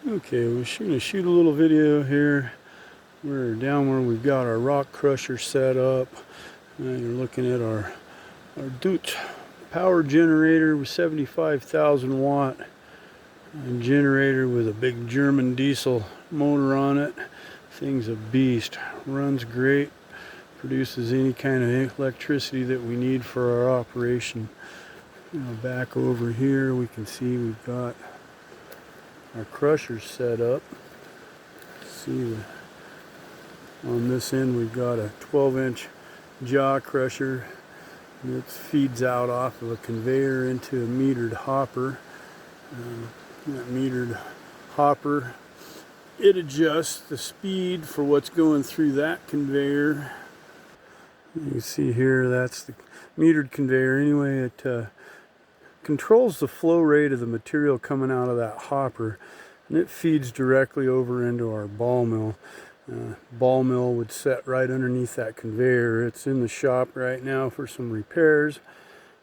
Okay, we're gonna shoot a little video here. We're down where we've got our rock crusher set up. And you're looking at our Deutz power generator with 75,000 watt generator with a big German diesel motor on it. Thing's a beast. Runs great. Produces any kind of electricity that we need for our operation. Back over here we can see we've got our crusher set up. See, on this end we've got a 12-inch jaw crusher that feeds out off of a conveyor into a metered hopper. That metered hopper, it adjusts the speed for what's going through that conveyor. You can see here that's the metered conveyor. Anyway, it controls the flow rate of the material coming out of that hopper, and it feeds directly over into our ball mill. Ball mill would set right underneath that conveyor. It's in the shop right now for some repairs,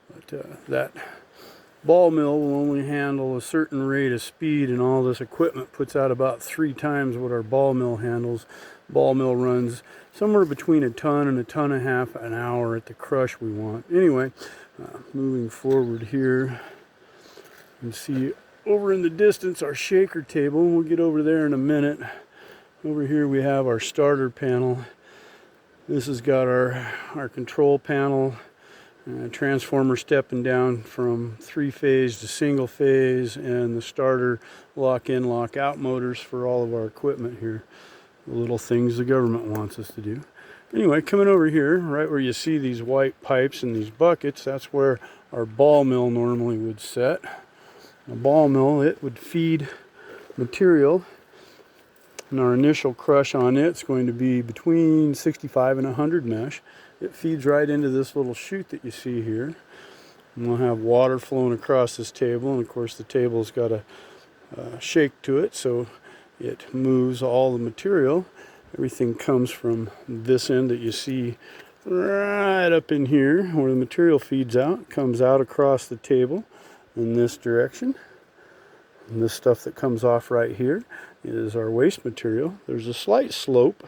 but that ball mill will only handle a certain rate of speed, and all this equipment puts out about 3 times what our ball mill handles. Ball mill runs somewhere between a ton and a ton and a half an hour at the crush we want. Anyway, moving forward here, you can see over in the distance our shaker table. We'll get over there in a minute. Over here we have our starter panel. This has got our control panel, transformer stepping down from 3-phase to single phase, and the starter lock-in lock-out motors for all of our equipment here. The little things the government wants us to do. Anyway, coming over here, right where you see these white pipes and these buckets, that's where our ball mill normally would set. A ball mill, it would feed material, and our initial crush on it's going to be between 65 and 100 mesh. It feeds right into this little chute that you see here. And we'll have water flowing across this table, and of course the table's got a shake to it, so it moves all the material. Everything comes from this end that you see right up in here where the material feeds out, comes out across the table in this direction. And this stuff that comes off right here is our waste material. There's a slight slope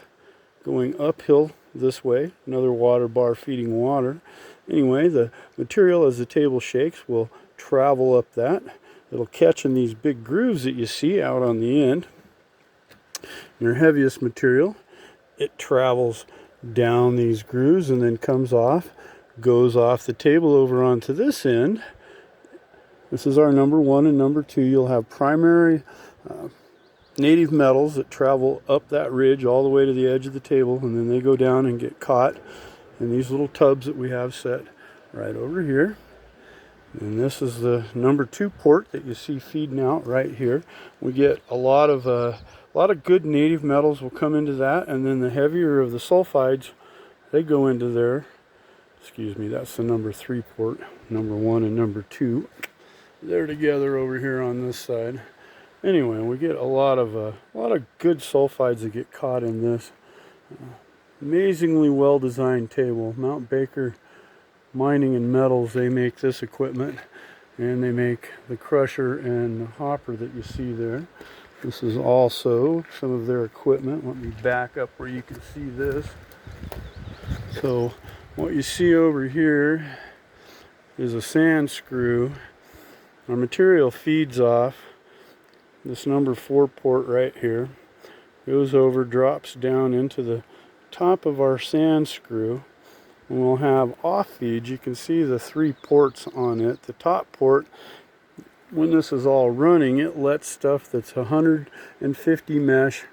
going uphill this way, another water bar feeding water. Anyway, the material as the table shakes will travel up that. It'll catch in these big grooves that you see out on the end. Your heaviest material, it travels down these grooves and then comes off, goes off the table over onto this end. This is our number 1 and number 2. You'll have primary native metals that travel up that ridge all the way to the edge of the table, and then they go down and get caught in these little tubs that we have set right over here. And this is the number 2 port that you see feeding out right here. We get a lot of good native metals will come into that, and then the heavier of the sulfides, they go into there. Excuse me, that's the number 3 port. Number 1 and number 2. They're together over here on this side. Anyway, we get a lot of good sulfides that get caught in this. Amazingly well designed table. Mount Baker Mining and Metals, they make this equipment, and they make the crusher and the hopper that you see there. This is also some of their equipment. Let me back up where you can see this. So what you see over here is a sand screw. Our material feeds off this number 4 port right here, goes over, drops down into the top of our sand screw, and we'll have off feeds. You can see the 3 ports on it. The top port, when this is all running, it lets stuff that's 150 mesh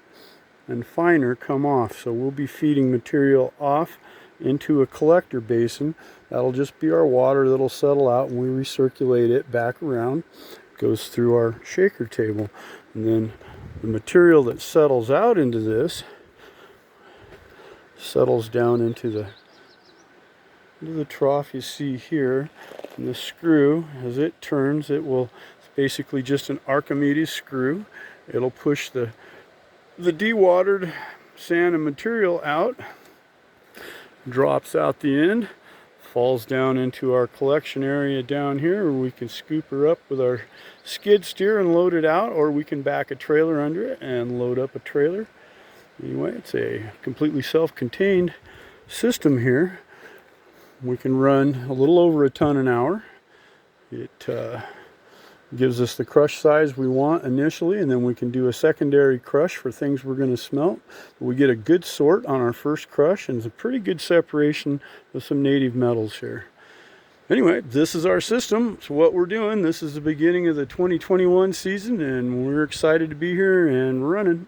and finer come off. So we'll be feeding material off into a collector basin. That'll just be our water that'll settle out, and we recirculate it back around. It goes through our shaker table, and then the material that settles out into this settles down into the trough you see here. And the screw, as it turns, it's basically just an Archimedes screw. It'll push the dewatered sand and material out, drops out the end, falls down into our collection area down here, where we can scoop her up with our skid steer and load it out, or we can back a trailer under it and load up a trailer. Anyway, it's a completely self-contained system here. We can run a little over a ton an hour. It gives us the crush size we want initially, and then we can do a secondary crush for things we're going to smelt. We get a good sort on our first crush and a pretty good separation of some native metals here. Anyway, this is our system. So what we're doing, this is the beginning of the 2021 season, and we're excited to be here and running.